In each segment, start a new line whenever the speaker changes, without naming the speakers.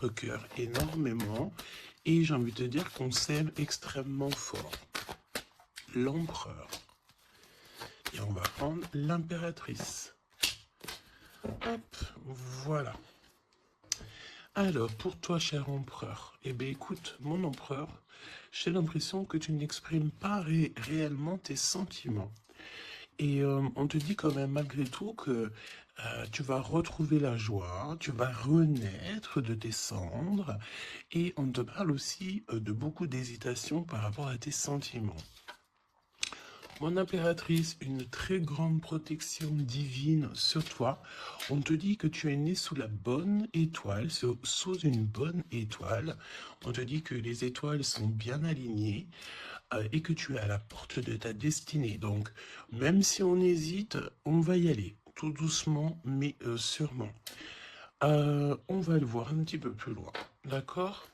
cœur énormément et j'ai envie de te dire qu'on s'aime extrêmement fort. L'empereur. Et on va prendre l'impératrice. Hop, voilà. Alors, pour toi, cher empereur, eh bien écoute, mon empereur, j'ai l'impression que tu n'exprimes pas réellement tes sentiments. Et on te dit quand même malgré tout que tu vas retrouver la joie, tu vas renaître de tes cendres, et on te parle aussi de beaucoup d'hésitation par rapport à tes sentiments. Mon impératrice, une très grande protection divine sur toi. On te dit que tu es né sous la bonne étoile, sous une bonne étoile. On te dit que les étoiles sont bien alignées et que tu es à la porte de ta destinée. Donc, même si on hésite, on va y aller, tout doucement, mais sûrement. On va le voir un petit peu plus loin, d'accord?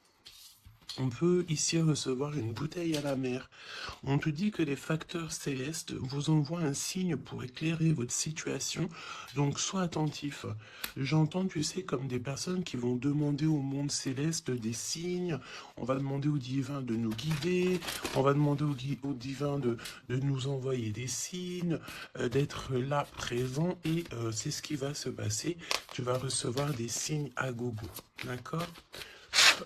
On peut ici recevoir une bouteille à la mer. On te dit que les facteurs célestes vous envoient un signe pour éclairer votre situation, donc sois attentif. J'entends, tu sais, comme des personnes qui vont demander au monde céleste des signes, on va demander au divin de nous guider, on va demander au divin de nous envoyer des signes, d'être là présent, et c'est ce qui va se passer. Tu vas recevoir des signes à gogo, d'accord?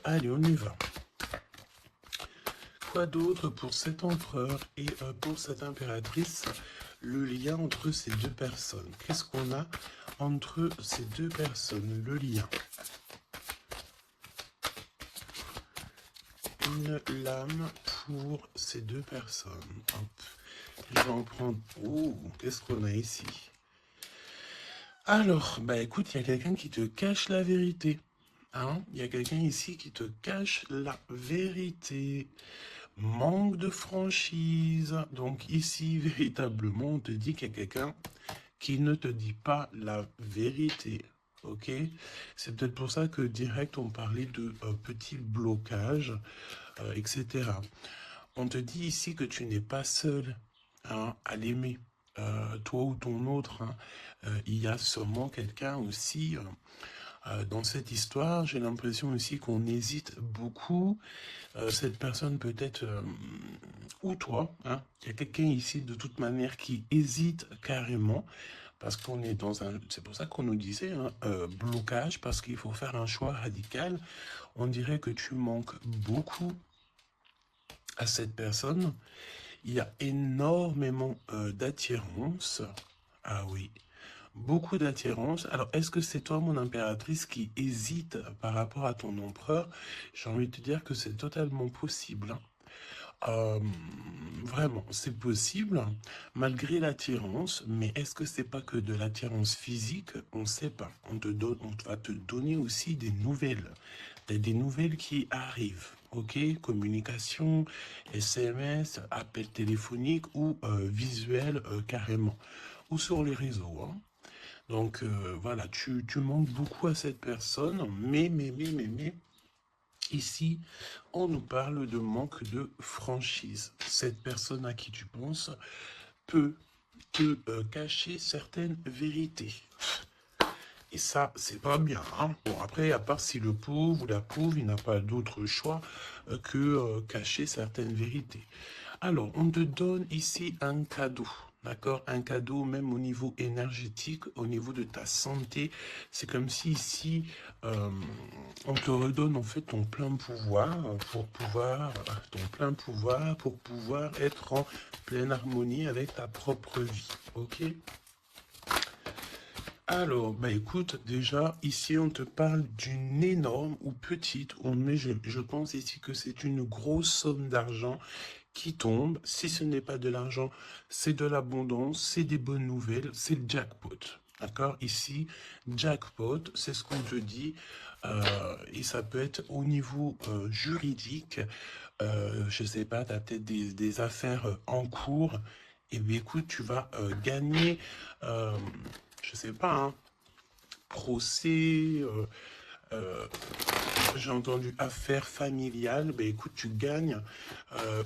Allez, on y va. Quoi d'autre pour cet empereur et pour cette impératrice? Le lien entre ces deux personnes. Qu'est-ce qu'on a entre ces deux personnes? Le lien. Une lame pour ces deux personnes. Hop. Je vais en prendre... Oh, qu'est-ce qu'on a ici? Alors, bah écoute, il y a quelqu'un qui te cache la vérité. Hein? Il y a quelqu'un ici qui te cache la vérité. Manque de franchise. Donc ici, véritablement, on te dit qu'il y a quelqu'un qui ne te dit pas la vérité. Ok? C'est peut-être pour ça que direct, on parlait de petits blocages, etc. On te dit ici que tu n'es pas seul, hein, à l'aimer. Toi ou ton autre, hein. Il y a sûrement quelqu'un aussi... dans cette histoire, j'ai l'impression aussi qu'on hésite beaucoup. Cette personne peut être, ou toi, hein. Il y a quelqu'un ici de toute manière qui hésite carrément, parce qu'on est dans un... C'est pour ça qu'on nous disait, hein, blocage, parce qu'il faut faire un choix radical. On dirait que tu manques beaucoup à cette personne. Il y a énormément d'attirance. Ah oui. Beaucoup d'attirance. Alors, est-ce que c'est toi, mon impératrice, qui hésite par rapport à ton empereur? J'ai envie de te dire que c'est totalement possible, hein. Euh, Vraiment, c'est possible, malgré l'attirance, mais est-ce que c'est pas que de l'attirance physique? On ne sait pas. On va te donner aussi des nouvelles, des nouvelles qui arrivent. Ok, communication, SMS, appel téléphonique ou visuel carrément, ou sur les réseaux, hein. Donc voilà, tu manques beaucoup à cette personne, mais, ici, on nous parle de manque de franchise. Cette personne à qui tu penses peut cacher certaines vérités. Et ça, c'est pas bien, hein. Bon, après, à part si le pauvre ou la pauvre, il n'a pas d'autre choix que cacher certaines vérités. Alors, on te donne ici un cadeau. D'accord? Un cadeau même au niveau énergétique, au niveau de ta santé. C'est comme si ici, on te redonne en fait ton plein pouvoir pour pouvoir être en pleine harmonie avec ta propre vie. Ok? Alors, bah écoute, déjà, ici, on te parle d'une énorme ou petite, mais je pense ici que c'est une grosse somme d'argent qui tombe. Si ce n'est pas de l'argent, c'est de l'abondance, c'est des bonnes nouvelles, c'est le jackpot. D'accord? Ici, jackpot, c'est ce qu'on te dit, et ça peut être au niveau juridique. Je sais pas, tu as peut-être des affaires en cours. Et bien écoute, tu vas gagner, je sais pas, hein, procès, j'ai entendu affaires familiales, ben écoute, tu gagnes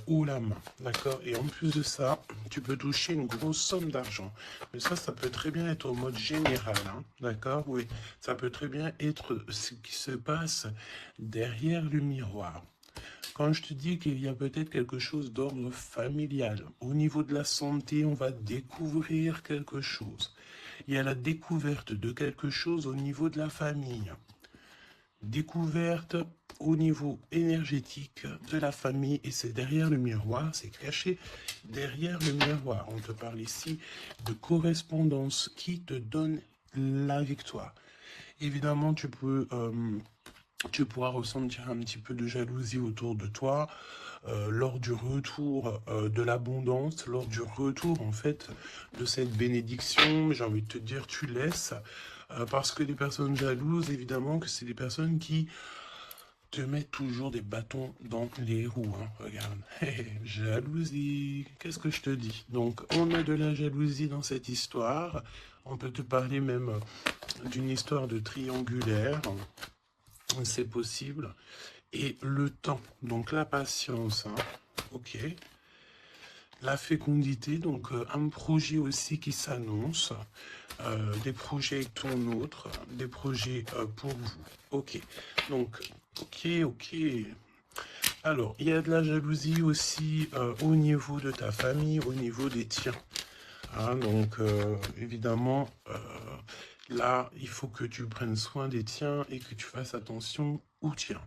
haut la main, d'accord? Et en plus de ça, tu peux toucher une grosse somme d'argent. Mais ça peut très bien être au mode général, hein, d'accord? Oui, ça peut très bien être ce qui se passe derrière le miroir. Quand je te dis qu'il y a peut-être quelque chose d'ordre familial, au niveau de la santé, on va découvrir quelque chose. Il y a la découverte de quelque chose au niveau de la famille. Découverte au niveau énergétique de la famille, et c'est derrière le miroir, c'est caché derrière le miroir. On te parle ici de correspondance qui te donne la victoire. Évidemment, tu pourras ressentir un petit peu de jalousie autour de toi lors du retour de l'abondance, lors du retour en fait de cette bénédiction. J'ai envie de te dire, tu laisses parce que les personnes jalouses, évidemment que c'est des personnes qui te mettent toujours des bâtons dans les roues. Hein. Regarde, jalousie, qu'est-ce que je te dis? Donc on a de la jalousie dans cette histoire. On peut te parler même d'une histoire de triangulaire. C'est possible. Et le temps, donc la patience, hein. Ok. La fécondité, donc un projet aussi qui s'annonce, des projets avec ton autre, des projets pour vous. Ok. Donc, ok. Alors, il y a de la jalousie aussi au niveau de ta famille, au niveau des tiens. Hein, donc, évidemment, là, il faut que tu prennes soin des tiens et que tu fasses attention aux tiens.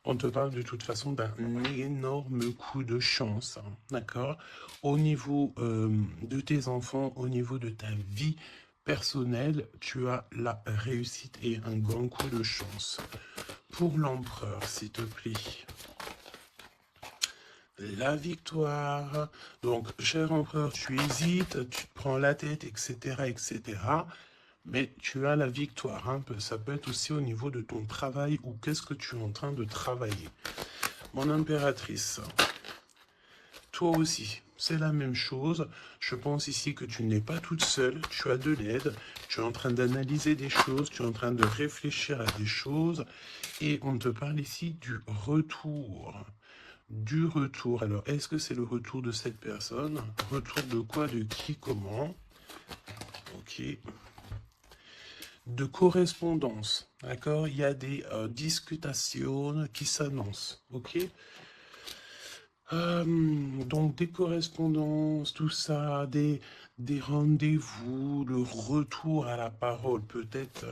On te parle de toute façon d'un énorme coup de chance, hein, d'accord? Au niveau de tes enfants, au niveau de ta vie personnelle, tu as la réussite et un grand coup de chance. Pour l'empereur, s'il te plaît. La victoire. Donc, cher empereur, tu hésites, tu te prends la tête, etc., etc. Mais tu as la victoire. Hein. Ça peut être aussi au niveau de ton travail ou qu'est-ce que tu es en train de travailler. Mon impératrice, toi aussi, c'est la même chose. Je pense ici que tu n'es pas toute seule, tu as de l'aide, tu es en train d'analyser des choses, tu es en train de réfléchir à des choses. Et on te parle ici du retour. Du retour. Alors, est-ce que c'est le retour de cette personne? Retour de quoi? De qui? Comment? Ok. De correspondance, d'accord? Il y a des discutations qui s'annoncent, ok? Donc des correspondances, tout ça, des rendez-vous, le retour à la parole, peut-être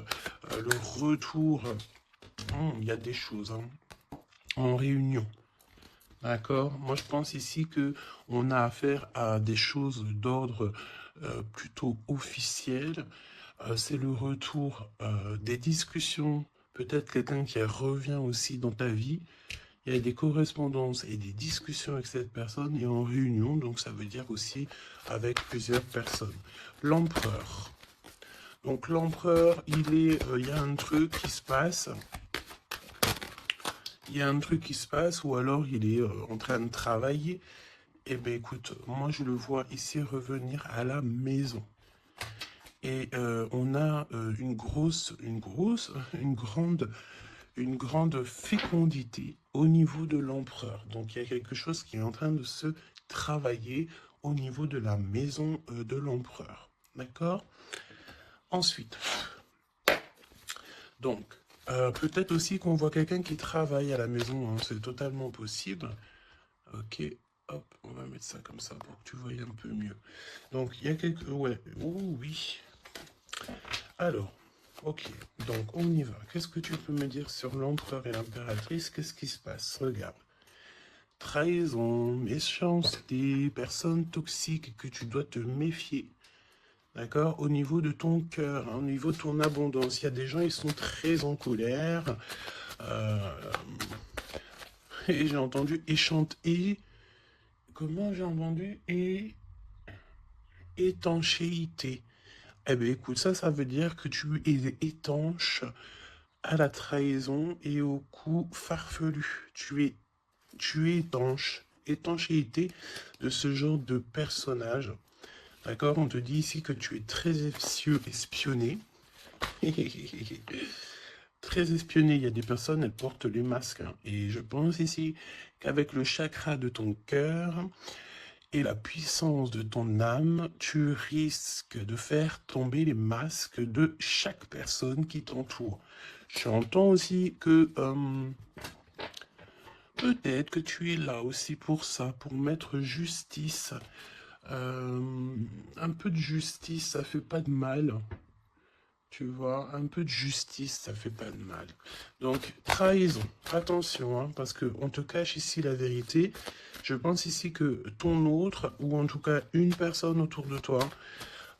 le retour, il y a des choses, hein, en réunion. D'accord? Moi, je pense ici que on a affaire à des choses d'ordre plutôt officiel. C'est le retour des discussions. Peut-être quelqu'un qui revient aussi dans ta vie. Il y a des correspondances et des discussions avec cette personne et en réunion. Donc, ça veut dire aussi avec plusieurs personnes. L'empereur. Donc, l'empereur, il y a un truc qui se passe. Il y a un truc qui se passe ou alors il est en train de travailler. Eh bien, écoute, moi, je le vois ici revenir à la maison. Et on a une grande fécondité au niveau de l'empereur. Donc, il y a quelque chose qui est en train de se travailler au niveau de la maison de l'empereur. D'accord? Ensuite, donc, peut-être aussi qu'on voit quelqu'un qui travaille à la maison, hein, c'est totalement possible. Ok, hop, on va mettre ça comme ça pour que tu voyes un peu mieux. Donc, il y a quelques... Ouais, oh, oui. Alors, ok, donc on y va. Qu'est-ce que tu peux me dire sur l'empereur et l'impératrice? Qu'est-ce qui se passe? Regarde. Trahison, méchanceté, personnes toxiques que tu dois te méfier. D'accord? Au niveau de ton cœur, hein, au niveau de ton abondance, il y a des gens, ils sont très en colère. Et j'ai entendu échanter. Comment j'ai entendu? Étanchéité. Eh bien, écoute, ça veut dire que tu es étanche à la trahison et au coup farfelu. Tu es étanche. Étanchéité de ce genre de personnage. D'accord? On te dit ici que tu es très espionné. très espionné. Il y a des personnes, elles portent les masques, hein. Et je pense ici qu'avec le chakra de ton cœur et la puissance de ton âme, tu risques de faire tomber les masques de chaque personne qui t'entoure. J'entends aussi que peut-être que tu es là aussi pour ça, pour mettre justice. Un peu de justice, ça fait pas de mal. Tu vois, un peu de justice, ça fait pas de mal. Donc, trahison, attention, hein, parce qu'on te cache ici la vérité. Je pense ici que ton autre, ou en tout cas une personne autour de toi,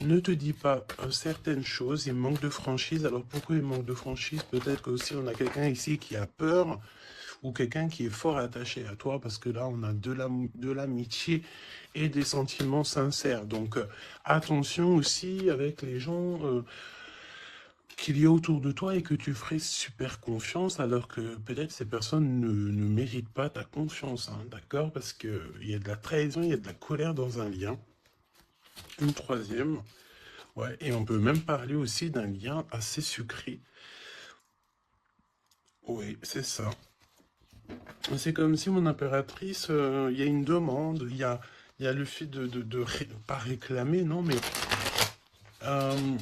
ne te dit pas certaines choses, il manque de franchise. Alors pourquoi il manque de franchise? Peut-être qu'aussi on a quelqu'un ici qui a peur, ou quelqu'un qui est fort attaché à toi, parce que là on a de l'amitié et des sentiments sincères. Donc attention aussi avec les gens qu'il y a autour de toi et que tu ferais super confiance, alors que peut-être ces personnes ne méritent pas ta confiance, hein, d'accord? Parce qu'il y a de la trahison, il y a de la colère dans un lien. Une troisième, ouais, et on peut même parler aussi d'un lien assez sucré. Oui, c'est ça. C'est comme si mon impératrice, il y a une demande, il y a le fait pas réclamer, non, mais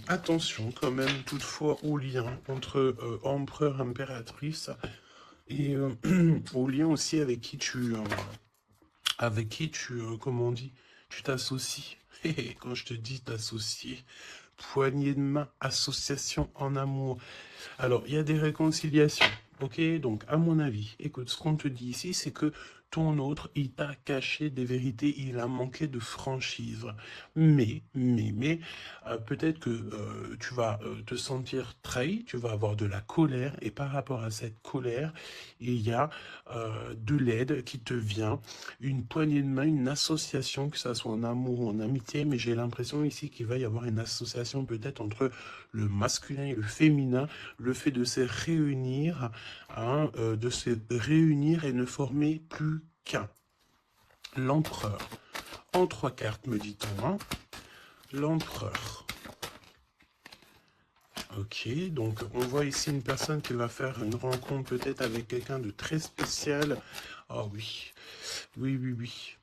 attention quand même toutefois au lien entre empereur, impératrice et au lien aussi avec qui tu, comment on dit, tu t'associes. Et quand je te dis t'associer, poignée de main, association en amour. Alors, il y a des réconciliations, ok? Donc, à mon avis, écoute, ce qu'on te dit ici, c'est que ton autre, il t'a caché des vérités, il a manqué de franchise. Mais, peut-être que tu vas te sentir trahi, tu vas avoir de la colère, et par rapport à cette colère, il y a de l'aide qui te vient, une poignée de main, une association, que ça soit en amour ou en amitié, mais j'ai l'impression ici qu'il va y avoir une association peut-être entre le masculin et le féminin, le fait de se réunir, hein, de se réunir et ne former plus qu'un. L'empereur. En trois cartes, me dit-on, hein. L'empereur. Ok, donc on voit ici une personne qui va faire une rencontre peut-être avec quelqu'un de très spécial. Oh oui, oui, oui, oui.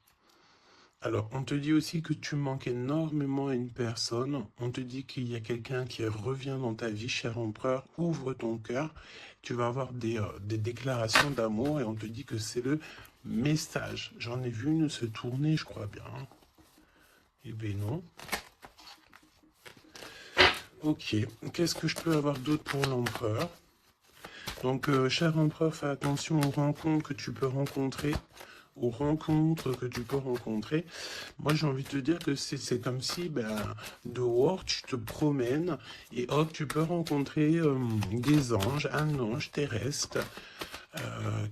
Alors, on te dit aussi que tu manques énormément à une personne. On te dit qu'il y a quelqu'un qui revient dans ta vie, cher empereur. Ouvre ton cœur. Tu vas avoir des déclarations d'amour et on te dit que c'est le message. J'en ai vu une se tourner, je crois bien. Eh bien non. Ok, qu'est-ce que je peux avoir d'autre pour l'empereur? Donc, cher empereur, fais attention aux rencontres que tu peux rencontrer. Aux rencontres que tu peux rencontrer. Moi, j'ai envie de te dire que c'est comme si, ben, dehors, tu te promènes et hop, tu peux rencontrer des anges, un ange terrestre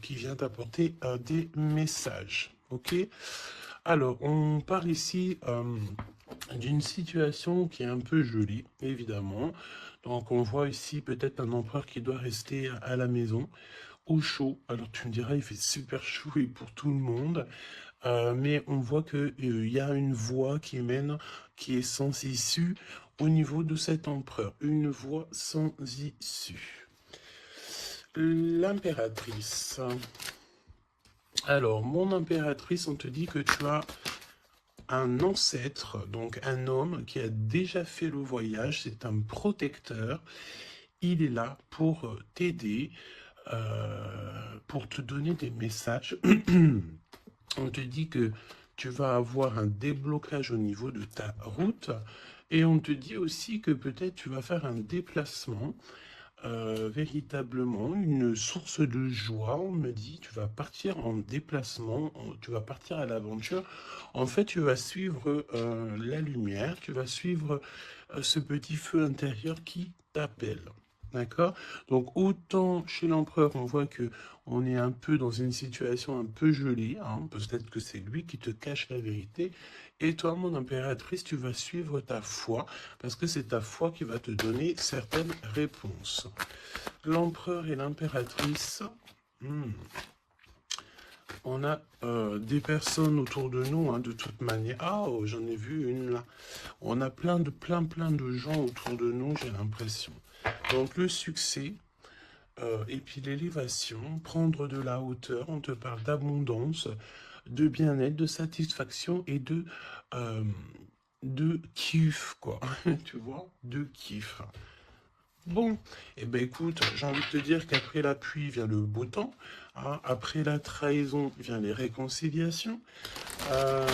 qui vient t'apporter des messages. Ok? Alors, on parle ici d'une situation qui est un peu jolie, évidemment. Donc, on voit ici peut-être un empereur qui doit rester à la maison au chaud. Alors tu me diras, il fait super chaud et pour tout le monde, mais on voit que il y a une voie qui mène, qui est sans issue au niveau de cet empereur. Une voie sans issue. L'impératrice. Alors, mon impératrice, on te dit que tu as un ancêtre, donc un homme qui a déjà fait le voyage, c'est un protecteur. Il est là pour t'aider, pour te donner des messages. On te dit que tu vas avoir un déblocage au niveau de ta route et on te dit aussi que peut-être tu vas faire un déplacement, véritablement une source de joie. On me dit tu vas partir en déplacement, tu vas partir à l'aventure. En fait, tu vas suivre la lumière, tu vas suivre ce petit feu intérieur qui t'appelle. D'accord? Donc autant chez l'empereur, on voit que on est un peu dans une situation un peu gelée, hein, peut-être que c'est lui qui te cache la vérité. Et toi, mon impératrice, tu vas suivre ta foi, parce que c'est ta foi qui va te donner certaines réponses. L'empereur et l'impératrice, on a des personnes autour de nous, hein, de toute manière. Ah, oh, j'en ai vu une là. On a plein de gens autour de nous, j'ai l'impression. Donc le succès, Et puis l'élévation, prendre de la hauteur, on te parle d'abondance, de bien-être, de satisfaction et euh, de kiff, quoi. Tu vois, de kiff. Bon, eh ben écoute, j'ai envie de te dire qu'après la pluie vient le beau temps, hein. Après la trahison vient les réconciliations. Euh,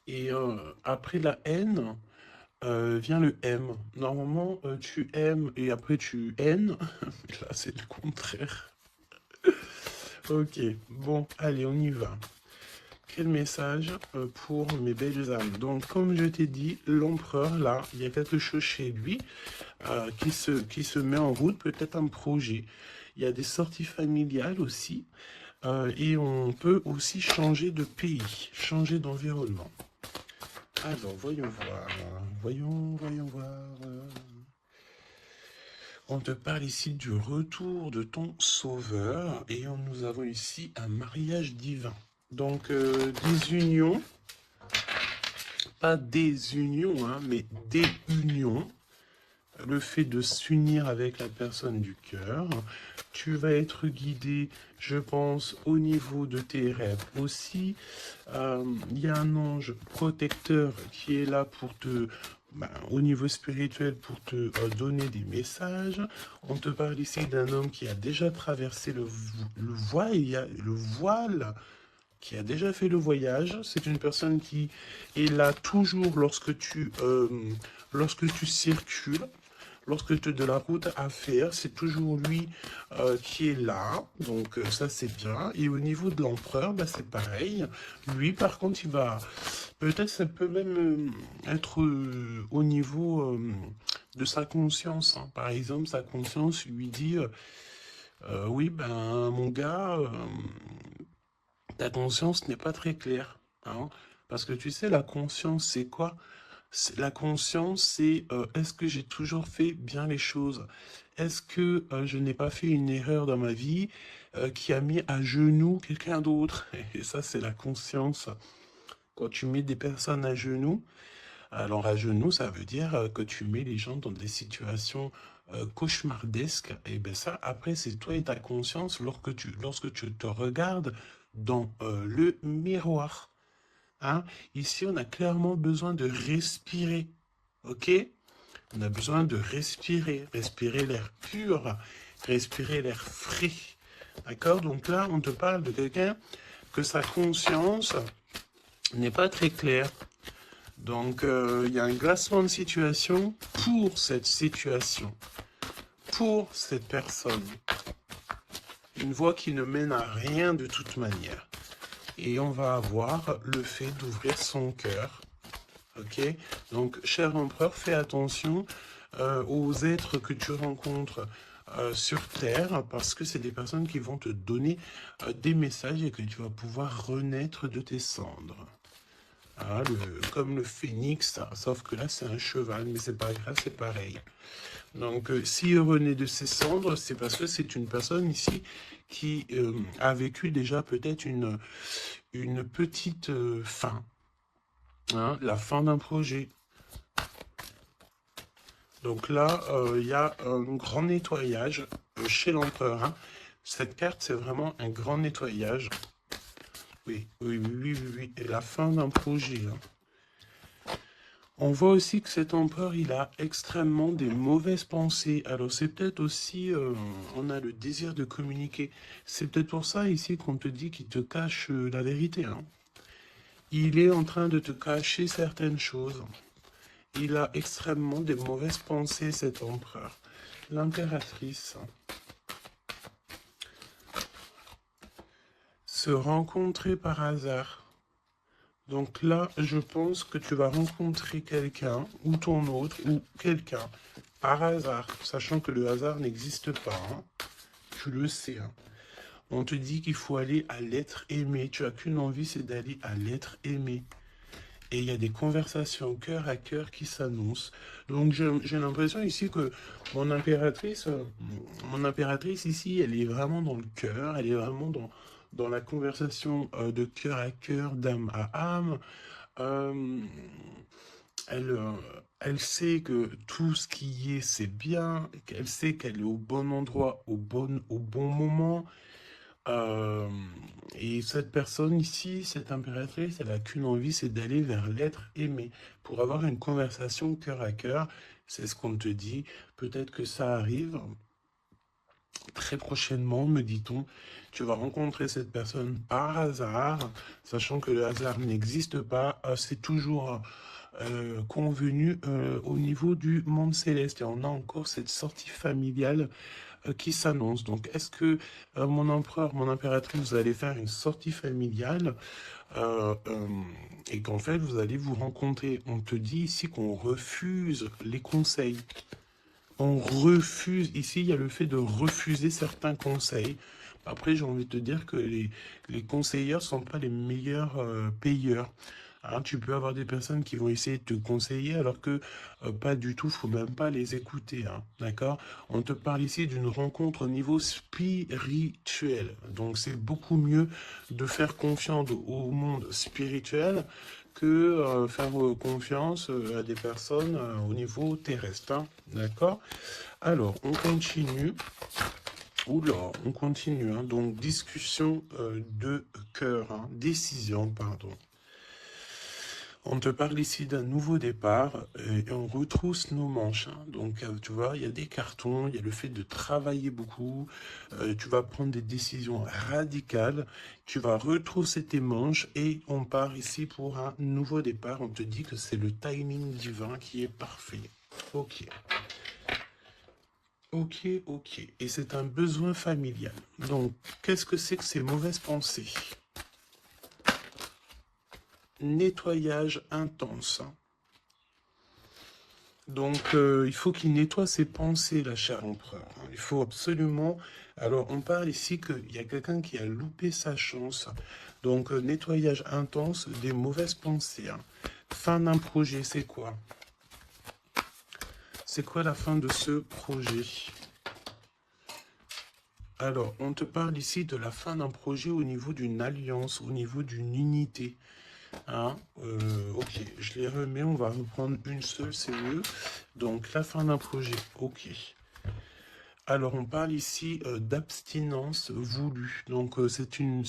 et après la haine vient le M. Normalement, tu aimes et après tu haines. Là, c'est le contraire. Ok, bon, allez, on y va. Quel message pour mes belles âmes. Donc, comme je t'ai dit, l'empereur, là, il y a quelque chose chez lui qui se met en route, peut-être un projet. Il y a des sorties familiales aussi. Et on peut aussi changer de pays, changer d'environnement. Alors, voyons voir. Voyons voir. On te parle ici du retour de ton sauveur et nous avons ici un mariage divin. Donc, des unions, pas des unions, hein, mais des unions. Le fait de s'unir avec la personne du cœur. Tu vas être guidé, je pense, au niveau de tes rêves aussi. Il y a un ange protecteur qui est là pour te, au niveau spirituel, pour te donner des messages. On te parle ici d'un homme qui a déjà traversé le voile, qui a déjà fait le voyage. C'est une personne qui est là toujours lorsque tu circules. Lorsque tu as de la route à faire, c'est toujours lui qui est là. Donc ça, c'est bien. Et au niveau de l'empereur, bah, c'est pareil. Lui, par contre, il va... Peut-être ça peut même être au niveau de sa conscience, hein. Par exemple, sa conscience lui dit, oui, ben, mon gars, ta conscience n'est pas très claire, hein. Parce que tu sais, la conscience, c'est quoi? La conscience, c'est est-ce que j'ai toujours fait bien les choses? Est-ce que je n'ai pas fait une erreur dans ma vie qui a mis à genoux quelqu'un d'autre? Et ça, c'est la conscience. Quand tu mets des personnes à genoux, alors à genoux, ça veut dire que tu mets les gens dans des situations cauchemardesques. Et bien ça, après, c'est toi et ta conscience lorsque tu te regardes dans le miroir. Hein. Ici, on a clairement besoin de respirer. OK? On a besoin de respirer. Respirer l'air pur. Respirer l'air frais. D'accord? Donc là, on te parle de quelqu'un que sa conscience n'est pas très claire. Donc, il y a un glacement de situation pour cette situation. Pour cette personne. Une voie qui ne mène à rien de toute manière. Et on va avoir le fait d'ouvrir son cœur. Ok? Donc, cher empereur, fais attention aux êtres que tu rencontres sur Terre, parce que c'est des personnes qui vont te donner des messages et que tu vas pouvoir renaître de tes cendres. Ah, comme le phénix, sauf que là c'est un cheval, mais c'est pas grave, c'est pareil. Donc, s'il renaît de ses cendres, c'est parce que c'est une personne ici qui a vécu déjà peut-être une petite fin. Hein, la fin d'un projet. Donc là, il y a un grand nettoyage chez l'empereur. Hein. Cette carte, c'est vraiment un grand nettoyage. Oui, oui, oui, oui, oui, oui. Et la fin d'un projet. Hein. On voit aussi que cet empereur, il a extrêmement des mauvaises pensées. Alors c'est peut-être aussi, on a le désir de communiquer. C'est peut-être pour ça ici qu'on te dit qu'il te cache la vérité. Hein. Il est en train de te cacher certaines choses. Il a extrêmement des mauvaises pensées, cet empereur. L'impératrice. Se rencontrer par hasard. Donc là, je pense que tu vas rencontrer quelqu'un, ou ton autre, ou quelqu'un, par hasard, sachant que le hasard n'existe pas. Hein. Tu le sais. Hein. On te dit qu'il faut aller à l'être aimé. Tu n'as qu'une envie, c'est d'aller à l'être aimé. Et il y a des conversations cœur à cœur qui s'annoncent. Donc j'ai l'impression ici que mon impératrice ici, elle est vraiment dans le cœur, elle est vraiment dans la conversation de cœur à cœur, d'âme à âme. Euh, Elle, elle sait que tout ce qui est, c'est bien, qu'elle sait qu'elle est au bon endroit, au bon moment. Euh, et cette personne ici, cette impératrice, elle a qu'une envie, c'est d'aller vers l'être aimé, pour avoir une conversation cœur à cœur. C'est ce qu'on te dit. Peut-être que ça arrive très prochainement, me dit-on. Tu vas rencontrer cette personne par hasard, sachant que le hasard n'existe pas. C'est toujours convenu au niveau du monde céleste. Et on a encore cette sortie familiale qui s'annonce. Donc, est-ce que mon empereur, mon impératrice, vous allez faire une sortie familiale euh, euh, et qu'en fait, vous allez vous rencontrer? On te dit ici qu'on refuse les conseils. On refuse. Ici, il y a le fait de refuser certains conseils. Après, j'ai envie de te dire que les conseilleurs ne sont pas les meilleurs payeurs. Hein, tu peux avoir des personnes qui vont essayer de te conseiller alors que pas du tout, faut même pas les écouter. Hein, d'accord? On te parle ici d'une rencontre au niveau spirituel. Donc c'est beaucoup mieux de faire confiance au monde spirituel que faire confiance à des personnes au niveau terrestre. Hein, d'accord? Alors, on continue. Oula, on continue. Hein, donc, discussion de cœur, hein, décision, pardon. On te parle ici d'un nouveau départ et on retrousse nos manches. Hein. Donc, tu vois, il y a des cartons, il y a le fait de travailler beaucoup. Tu vas prendre des décisions radicales. Tu vas retrousser tes manches et on part ici pour un nouveau départ. On te dit que c'est le timing divin qui est parfait. Ok. Ok, ok. Et c'est un besoin familial. Donc, qu'est-ce que c'est que ces mauvaises pensées? Nettoyage intense. Donc, il faut qu'il nettoie ses pensées, la chère empereur. Il faut absolument... Alors, on parle ici qu'il y a quelqu'un qui a loupé sa chance. Donc, nettoyage intense des mauvaises pensées. Hein. Fin d'un projet, c'est quoi? C'est quoi la fin de ce projet? Alors, on te parle ici de la fin d'un projet au niveau d'une alliance, au niveau d'une unité. Hein, ok, je les remets, on va reprendre une seule, c'est mieux. Donc, la fin d'un projet, ok. Alors, on parle ici d'abstinence voulue. Donc,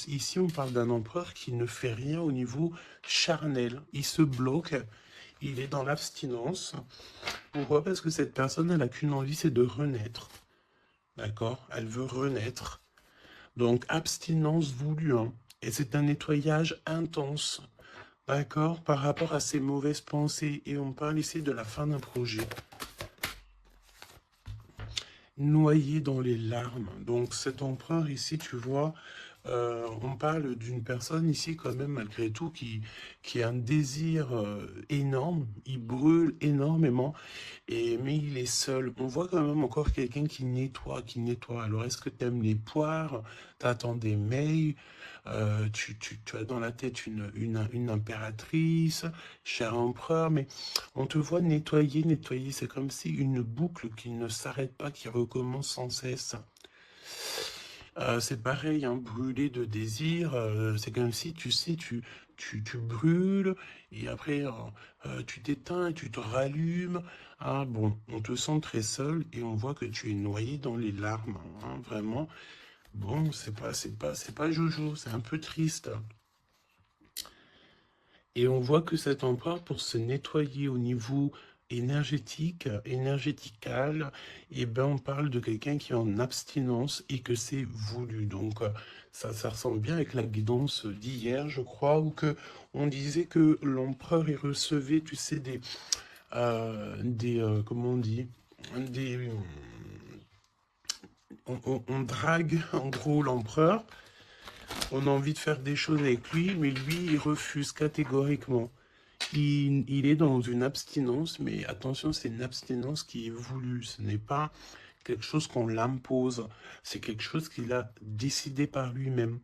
ici, on parle d'un empereur qui ne fait rien au niveau charnel. Il se bloque, il est dans l'abstinence. Pourquoi? Parce que cette personne, elle n'a qu'une envie, c'est de renaître. D'accord? Elle veut renaître. Donc, abstinence voulue. Hein. Et c'est un nettoyage intense. D'accord, par rapport à ces mauvaises pensées. Et on parle ici de la fin d'un projet. Noyé dans les larmes. Donc cet empereur ici, tu vois, on parle d'une personne ici quand même malgré tout qui a un désir énorme. Il brûle énormément. Mais il est seul. On voit quand même encore quelqu'un qui nettoie, qui nettoie. Alors, est-ce que tu aimes les poires? Tu attends des mails? Tu as dans la tête une impératrice, cher empereur, mais on te voit nettoyer, nettoyer. C'est comme si une boucle qui ne s'arrête pas, qui recommence sans cesse. C'est pareil, hein, brûler de désir, c'est comme si, tu sais, tu brûles, et après, tu t'éteins, et tu te rallumes. Ah bon, on te sent très seul, et on voit que tu es noyé dans les larmes, hein, vraiment. Bon, c'est pas Jojo, c'est un peu triste. Et on voit que cet empereur, pour se nettoyer au niveau énergétique, énergétical, et ben on parle de quelqu'un qui est en abstinence et que c'est voulu. Donc ça ressemble bien avec la guidance d'hier, je crois, où que on disait que l'empereur il recevait, tu sais, comment on dit, des, on drague en gros l'empereur. On a envie de faire des choses avec lui, mais lui, il refuse catégoriquement. Il est dans une abstinence, mais attention, c'est une abstinence qui est voulue. Ce n'est pas quelque chose qu'on l'impose. C'est quelque chose qu'il a décidé par lui-même.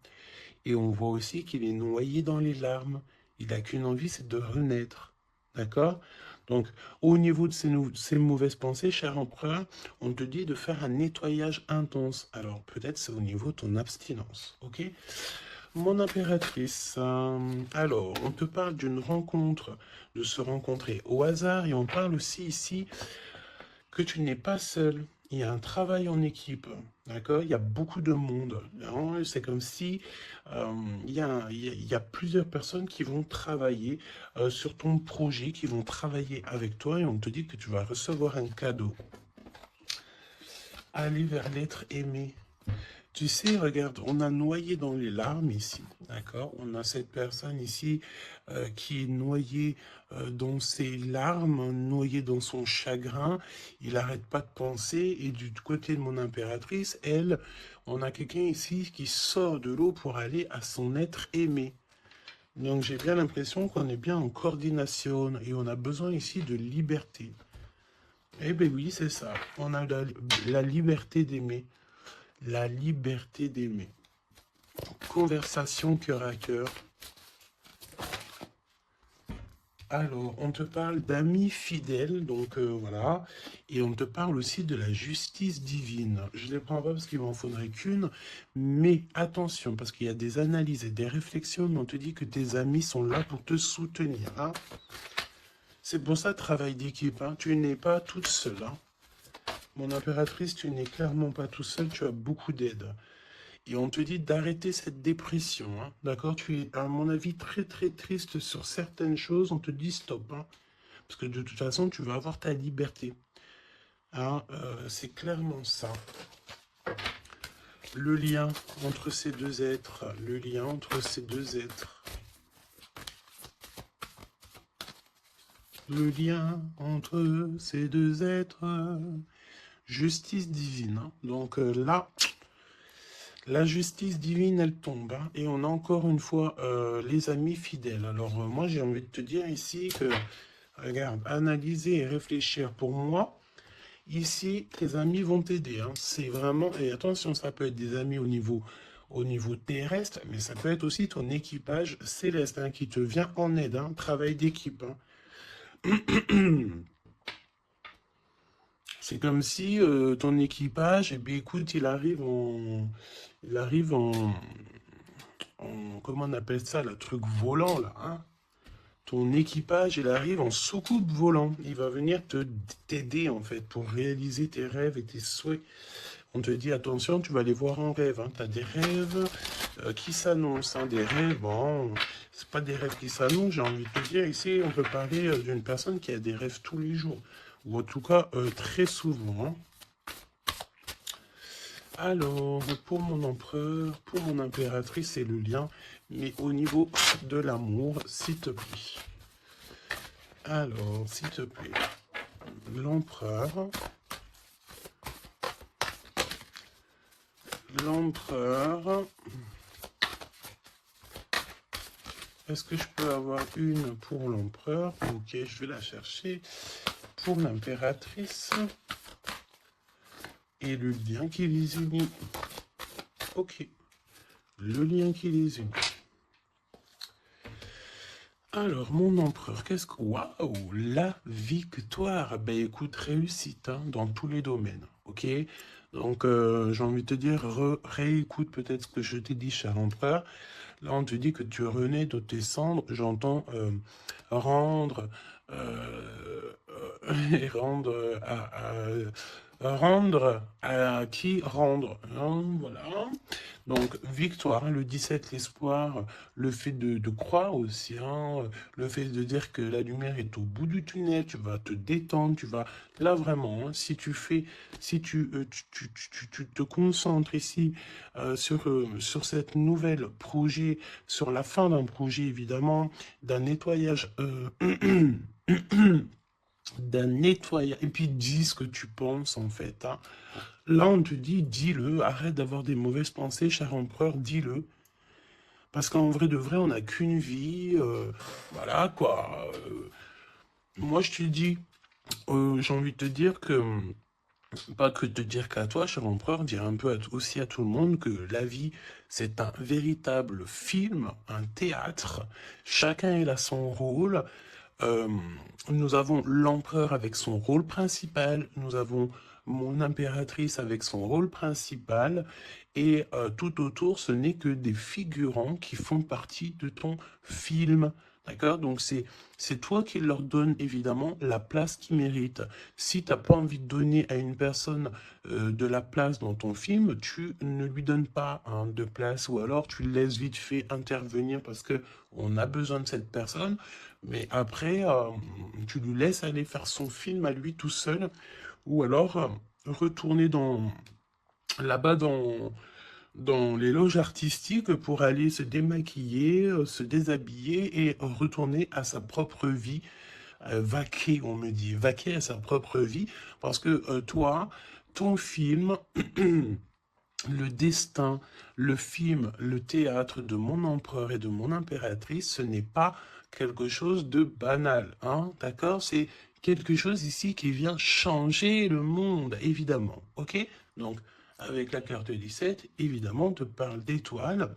Et on voit aussi qu'il est noyé dans les larmes. Il n'a qu'une envie, c'est de renaître. D'accord? Donc, au niveau de ces mauvaises pensées, cher empereur, on te dit de faire un nettoyage intense. Alors, peut-être c'est au niveau de ton abstinence. Ok? Mon impératrice, alors, on te parle d'une rencontre, de se rencontrer au hasard, et on parle aussi ici que tu n'es pas seul. Il y a un travail en équipe, d'accord? Il y a beaucoup de monde, hein. C'est comme si il y a plusieurs personnes qui vont travailler sur ton projet, qui vont travailler avec toi, et on te dit que tu vas recevoir un cadeau. Aller vers l'être aimé. Tu sais, regarde, on a noyé dans les larmes ici, d'accord? On a cette personne ici qui est noyée dans ses larmes, noyée dans son chagrin. Il n'arrête pas de penser. Et du côté de mon impératrice, elle, on a quelqu'un ici qui sort de l'eau pour aller à son être aimé. Donc j'ai bien l'impression qu'on est bien en coordination et on a besoin ici de liberté. Eh bien oui, c'est ça. On a la liberté d'aimer. La liberté d'aimer. Conversation cœur à cœur. Alors, on te parle d'amis fidèles, donc voilà, et on te parle aussi de la justice divine. Je ne les prends pas parce qu'il m'en faudrait qu'une, mais attention, parce qu'il y a des analyses et des réflexions, mais on te dit que tes amis sont là pour te soutenir, hein. C'est pour ça, travail d'équipe, hein. Tu n'es pas toute seule, hein. Mon impératrice, tu n'es clairement pas tout seul, tu as beaucoup d'aide. Et on te dit d'arrêter cette dépression, hein. D'accord? Tu es, à mon avis, très très triste sur certaines choses. On te dit stop, hein. Parce que de toute façon, tu vas avoir ta liberté. Hein, c'est clairement ça. Le lien entre ces deux êtres. Le lien entre ces deux êtres. Le lien entre ces deux êtres. Justice divine, hein. Donc là... La justice divine, elle tombe, hein, et on a encore une fois les amis fidèles. Alors moi, j'ai envie de te dire ici que, regarde, analyser et réfléchir pour moi, ici, tes amis vont t'aider, hein. C'est vraiment, et attention, ça peut être des amis au niveau terrestre, mais ça peut être aussi ton équipage céleste, hein, qui te vient en aide, hein, travail d'équipe, hein. C'est comme si ton équipage, eh bien, écoute, il arrive comment on appelle ça, le truc volant, là, hein? Ton équipage, il arrive en soucoupe volant. Il va venir t'aider, en fait, pour réaliser tes rêves et tes souhaits. On te dit, attention, tu vas les voir en rêve, hein. Tu as des rêves qui s'annoncent, hein. Des rêves, bon, c'est pas des rêves qui s'annoncent, j'ai envie de te dire. Ici, on peut parler d'une personne qui a des rêves tous les jours. Ou en tout cas, très souvent, hein. Alors, pour mon empereur, pour mon impératrice, c'est le lien, mais au niveau de l'amour, s'il te plaît. Alors, s'il te plaît, l'empereur, est-ce que je peux avoir une pour l'empereur? Ok, je vais la chercher. Pour l'impératrice. Et le lien qui les unit. Ok. Le lien qui les unit. Alors, mon empereur, qu'est-ce que... Waouh, la victoire. Ben écoute, réussite, hein, dans tous les domaines. Ok. Donc, j'ai envie de te dire, réécoute peut-être ce que je t'ai dit, cher empereur. Là, on te dit que tu renais de tes cendres. J'entends rendre... et rendre à qui rendre, hein, voilà. Donc victoire, hein, le 17, l'espoir, le fait de croire aussi, hein, le fait de dire que la lumière est au bout du tunnel, tu vas te détendre, tu vas là vraiment, hein, si tu te concentres ici sur cette nouvelle projet, sur la fin d'un projet évidemment, d'un nettoyage d'un nettoyage, et puis dis ce que tu penses en fait, hein. Là on te dit, dis-le, arrête d'avoir des mauvaises pensées, cher empereur, dis-le. Parce qu'en vrai de vrai, on n'a qu'une vie, voilà quoi. Moi je te dis, j'ai envie de te dire que, pas que te dire qu'à toi, cher empereur, dire un peu aussi à tout le monde que la vie, c'est un véritable film, un théâtre. Chacun a son rôle. Nous avons l'empereur avec son rôle principal, nous avons mon impératrice avec son rôle principal, et tout autour, ce n'est que des figurants qui font partie de ton film. D'accord? Donc c'est toi qui leur donne évidemment la place qu'ils méritent. Si tu n'as pas envie de donner à une personne de la place dans ton film, tu ne lui donnes pas hein, de place, ou alors tu le laisses vite fait intervenir parce que on a besoin de cette personne, mais après tu lui laisses aller faire son film à lui tout seul, ou alors retourner là-bas dans les loges artistiques pour aller se démaquiller, se déshabiller et retourner à sa propre vie, vaquer, on me dit, vaquer à sa propre vie, parce que toi, ton film, le destin, le film, le théâtre de mon empereur et de mon impératrice, ce n'est pas quelque chose de banal, hein, d'accord? C'est quelque chose ici qui vient changer le monde, évidemment, ok? Donc, avec la carte 17, évidemment, on te parle d'étoiles,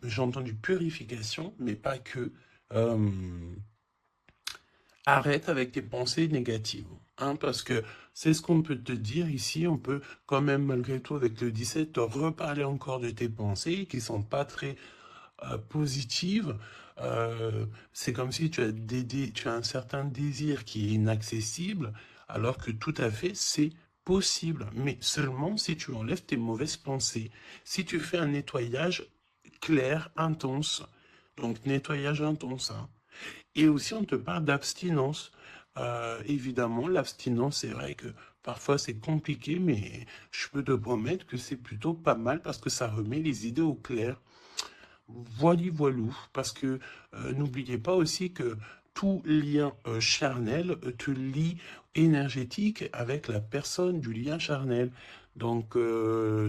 j'ai entendu purification, mais pas que. Euh, Arrête avec tes pensées négatives, hein, parce que c'est ce qu'on peut te dire ici. On peut quand même, malgré tout, avec le 17, te reparler encore de tes pensées qui sont pas très positives. C'est comme si tu as un certain désir qui est inaccessible, alors que tout à fait, c'est possible. Mais seulement si tu enlèves tes mauvaises pensées. Si tu fais un nettoyage clair, intense. Donc, nettoyage intense, hein. Et aussi, on te parle d'abstinence. Évidemment, l'abstinence, c'est vrai que parfois c'est compliqué, mais je peux te promettre que c'est plutôt pas mal parce que ça remet les idées au clair. Voilou, parce que n'oubliez pas aussi que tout lien charnel te lie énergétique avec la personne du lien charnel. Donc,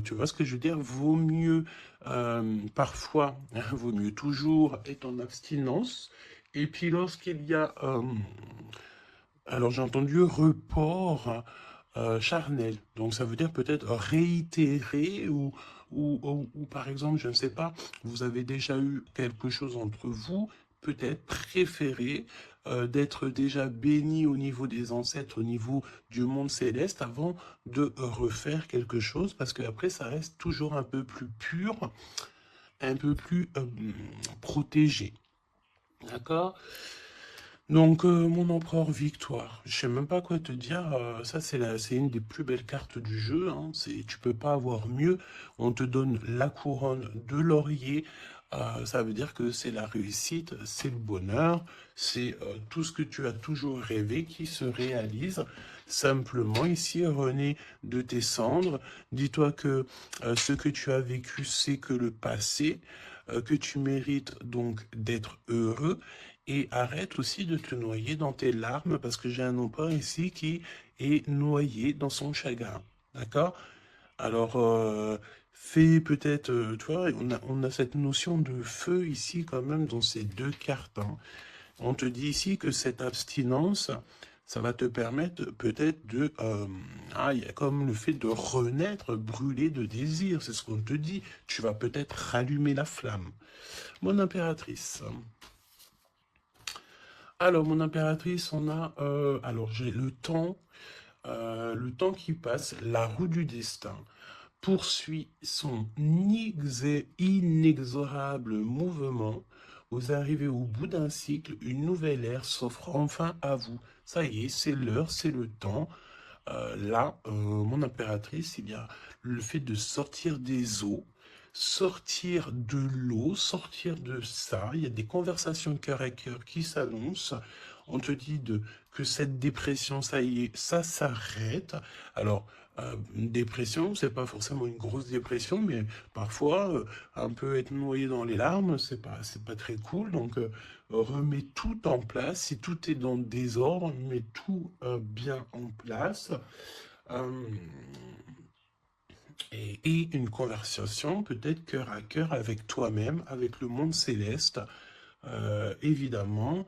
tu vois ce que je veux dire? Vaut mieux parfois, vaut mieux toujours être en abstinence. Et puis lorsqu'il y a, alors j'ai entendu report charnel, donc ça veut dire peut-être réitérer ou par exemple, je ne sais pas, vous avez déjà eu quelque chose entre vous, peut-être préféré d'être déjà béni au niveau des ancêtres, au niveau du monde céleste, avant de refaire quelque chose, parce que après ça reste toujours un peu plus pur, un peu plus protégé. D'accord? Donc, mon empereur Victoire, je sais même pas quoi te dire, ça c'est une des plus belles cartes du jeu, hein, tu peux pas avoir mieux, on te donne la couronne de laurier, ça veut dire que c'est la réussite, c'est le bonheur, c'est tout ce que tu as toujours rêvé qui se réalise. Simplement, ici, René, de tes cendres, dis-toi que ce que tu as vécu, c'est que le passé, que tu mérites donc d'être heureux, et arrête aussi de te noyer dans tes larmes parce que j'ai un empereur ici qui est noyé dans son chagrin. D'accord? Alors, fais peut-être, tu vois, on a cette notion de feu ici quand même dans ces deux cartes, hein. On te dit ici que cette abstinence, ça va te permettre peut-être de... il y a comme le fait de renaître, brûler de désir, c'est ce qu'on te dit. Tu vas peut-être rallumer la flamme. Mon impératrice. Alors, mon impératrice, on a... alors, j'ai le temps qui passe, la roue du destin poursuit son inexorable mouvement. Vous arrivez au bout d'un cycle, une nouvelle ère s'offre enfin à vous. Ça y est, c'est l'heure, c'est le temps. Là, mon impératrice, il y a le fait de sortir des eaux, sortir de l'eau, sortir de ça. Il y a des conversations cœur à cœur qui s'annoncent. On te dit que cette dépression, ça y est, ça s'arrête. Alors, une dépression, c'est pas forcément une grosse dépression, mais parfois, un peu être noyé dans les larmes, c'est pas très cool. Donc, remets tout en place. Si tout est dans le désordre, mets tout bien en place. Euh, et une conversation peut-être cœur à cœur avec toi-même, avec le monde céleste. Évidemment,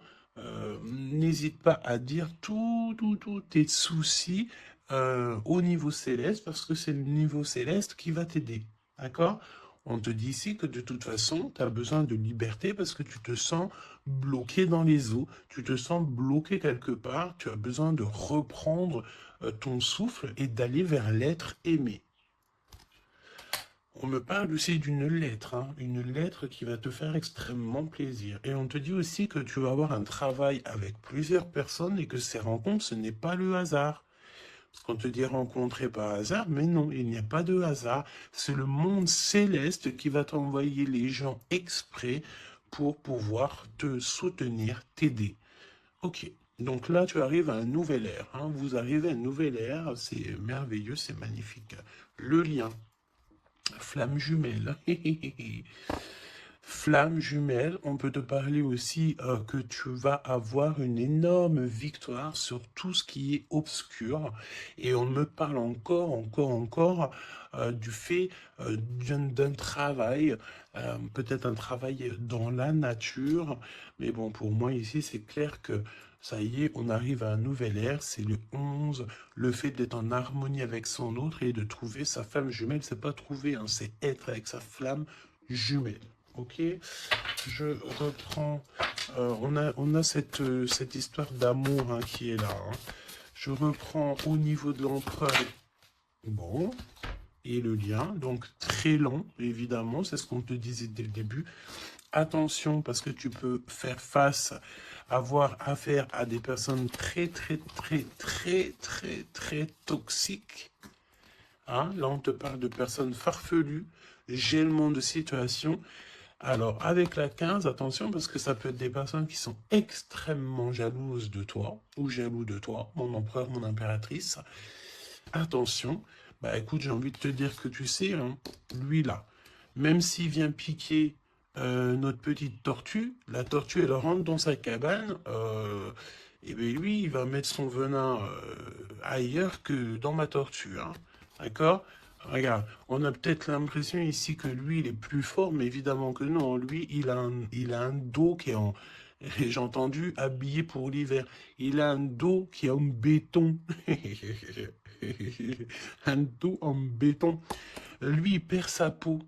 n'hésite pas à dire tous tes soucis au niveau céleste, parce que c'est le niveau céleste qui va t'aider. D'accord? On te dit ici que de toute façon, tu as besoin de liberté parce que tu te sens bloqué dans les eaux, tu te sens bloqué quelque part, tu as besoin de reprendre ton souffle et d'aller vers l'être aimé. On me parle aussi d'une lettre, hein, une lettre qui va te faire extrêmement plaisir. Et on te dit aussi que tu vas avoir un travail avec plusieurs personnes et que ces rencontres, ce n'est pas le hasard. Parce qu'on te dit rencontrer par hasard, mais non, il n'y a pas de hasard. C'est le monde céleste qui va t'envoyer les gens exprès pour pouvoir te soutenir, t'aider. Ok, donc là tu arrives à un nouvel ère, hein. Vous arrivez à un nouvel ère, c'est merveilleux, c'est magnifique. Le lien. Flamme jumelle. Flamme jumelle, on peut te parler aussi que tu vas avoir une énorme victoire sur tout ce qui est obscur. Et on me parle encore du fait d'un travail, peut-être un travail dans la nature. Mais bon, pour moi ici, c'est clair que ça y est, on arrive à un nouvel ère, c'est le 11, le fait d'être en harmonie avec son autre et de trouver sa flamme jumelle, c'est pas trouver, hein, c'est être avec sa flamme jumelle. Ok, je reprends, on a cette histoire d'amour, hein, qui est là, hein. Je reprends au niveau de l'empereur, bon, et le lien, donc très long, évidemment, c'est ce qu'on te disait dès le début. Attention, parce que tu peux faire face, avoir affaire à des personnes très toxiques. Hein? Là, on te parle de personnes farfelues, gèlement de situation. Alors, avec la 15, attention, parce que ça peut être des personnes qui sont extrêmement jalouses de toi, ou jaloux de toi, mon empereur, mon impératrice. Attention, bah écoute, j'ai envie de te dire que tu sais, hein, lui là, même s'il vient piquer notre petite tortue, la tortue elle rentre dans sa cabane, et bien lui il va mettre son venin ailleurs que dans ma tortue, hein, d'accord? Regarde, on a peut-être l'impression ici que lui il est plus fort, mais évidemment que non, lui il a un dos qui est en, j'ai entendu, habillé pour l'hiver, il a un dos qui est en béton, un dos en béton, lui il perd sa peau.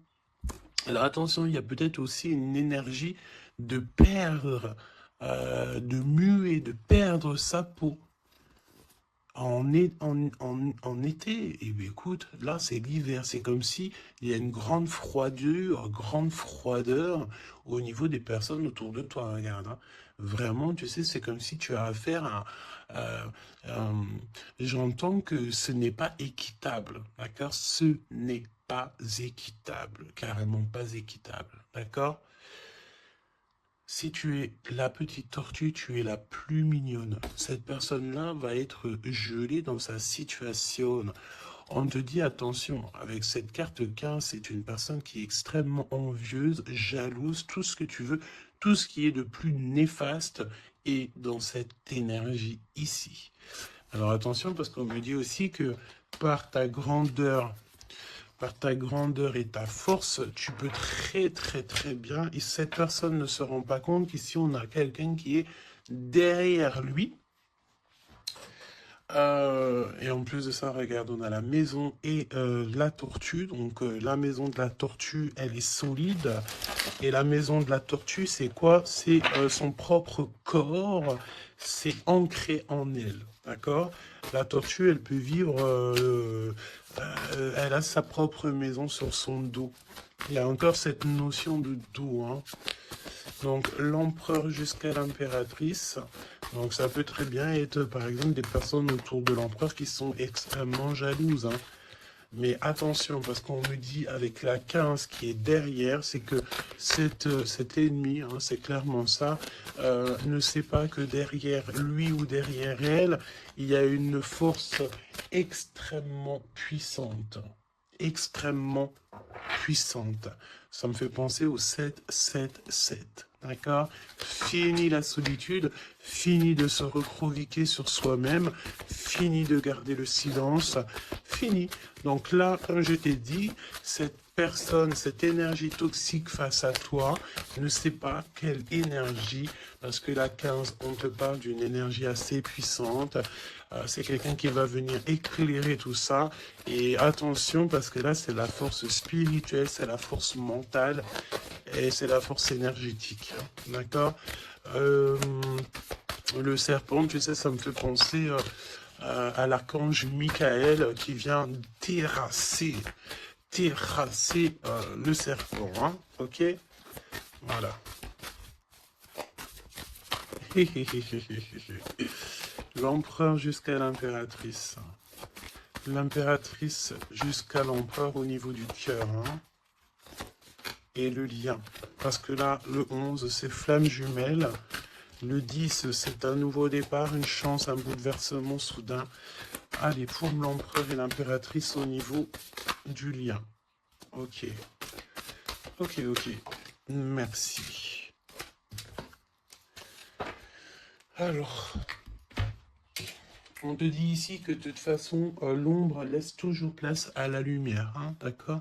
Alors attention, il y a peut-être aussi une énergie de perdre, de muer, de perdre sa peau en été. Et bien écoute, là c'est l'hiver, c'est comme si il y a une grande froideur au niveau des personnes autour de toi. Regarde, hein. Vraiment, tu sais, c'est comme si tu as affaire à... j'entends que ce n'est pas équitable, d'accord? Ce n'est pas équitable, carrément pas équitable, d'accord? Si tu es la petite tortue, tu es la plus mignonne. Cette personne-là va être gelée dans sa situation. On te dit attention, avec cette carte 15, c'est une personne qui est extrêmement envieuse, jalouse, tout ce que tu veux, tout ce qui est de plus néfaste est dans cette énergie ici. Alors attention, parce qu'on me dit aussi que par ta grandeur et ta force, tu peux très bien, et cette personne ne se rend pas compte qu'ici on a quelqu'un qui est derrière lui. Et en plus de ça, regarde, on a la maison et la tortue. Donc la maison de la tortue, elle est solide. Et la maison de la tortue, c'est quoi? C'est son propre corps. C'est ancré en elle. D'accord? La tortue, elle peut vivre... elle a sa propre maison sur son dos. Il y a encore cette notion de dos, hein. Donc l'empereur jusqu'à l'impératrice. Donc ça peut très bien être par exemple des personnes autour de l'empereur qui sont extrêmement jalouses, hein. Mais attention, parce qu'on me dit avec la 15 qui est derrière, c'est que cet ennemi, hein, c'est clairement ça, ne sait pas que derrière lui ou derrière elle, il y a une force extrêmement puissante. Extrêmement puissante. Ça me fait penser au 7-7-7. D'accord? Fini la solitude, fini de se recroqueviller sur soi-même, fini de garder le silence, fini. Donc là, comme je t'ai dit, cette personne, cette énergie toxique face à toi, ne sait pas quelle énergie, parce que la 15, on te parle d'une énergie assez puissante, C'est quelqu'un qui va venir éclairer tout ça. Et attention, parce que là, c'est la force spirituelle, c'est la force mentale et c'est la force énergétique. D'accord. Le serpent, tu sais, ça me fait penser à l'archange Michael qui vient terrasser le serpent. Hein, ok. Voilà. L'empereur jusqu'à l'impératrice. L'impératrice jusqu'à l'empereur au niveau du cœur. Hein, et le lien. Parce que là, le 11, c'est flamme jumelle. Le 10, c'est un nouveau départ, une chance, un bouleversement soudain. Allez, pour l'empereur et l'impératrice au niveau du lien. Ok. Ok. Merci. Alors, on te dit ici que de toute façon, l'ombre laisse toujours place à la lumière. Hein, d'accord.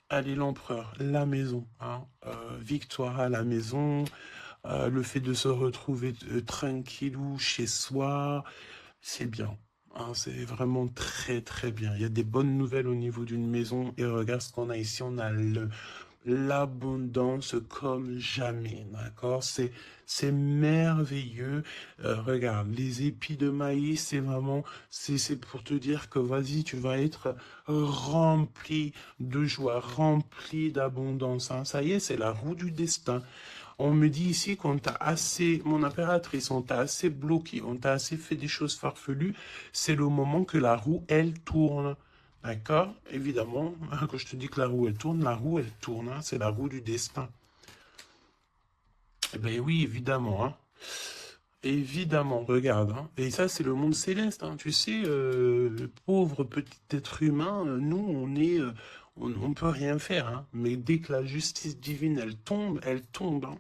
Allez, l'empereur, la maison. Hein, victoire à la maison. Le fait de se retrouver tranquillou chez soi, c'est bien. Hein, c'est vraiment très très bien. Il y a des bonnes nouvelles au niveau d'une maison. Et regarde ce qu'on a ici. On a l'abondance comme jamais. D'accord? C'est merveilleux. Regarde, les épis de maïs, c'est vraiment, c'est pour te dire que vas-y, tu vas être rempli de joie, rempli d'abondance. Hein. Ça y est, c'est la roue du destin. On me dit ici qu'on t'a assez, mon impératrice, on t'a assez bloqué, on t'a assez fait des choses farfelues. C'est le moment que la roue, elle tourne. D'accord? Évidemment, quand je te dis que la roue, elle tourne, hein, c'est la roue du destin. Eh bien oui, évidemment. Hein. Évidemment, regarde. Hein. Et ça, c'est le monde céleste. Hein. Tu sais, le pauvre petit être humain, nous, on peut rien faire. Hein. Mais dès que la justice divine, elle tombe. Hein.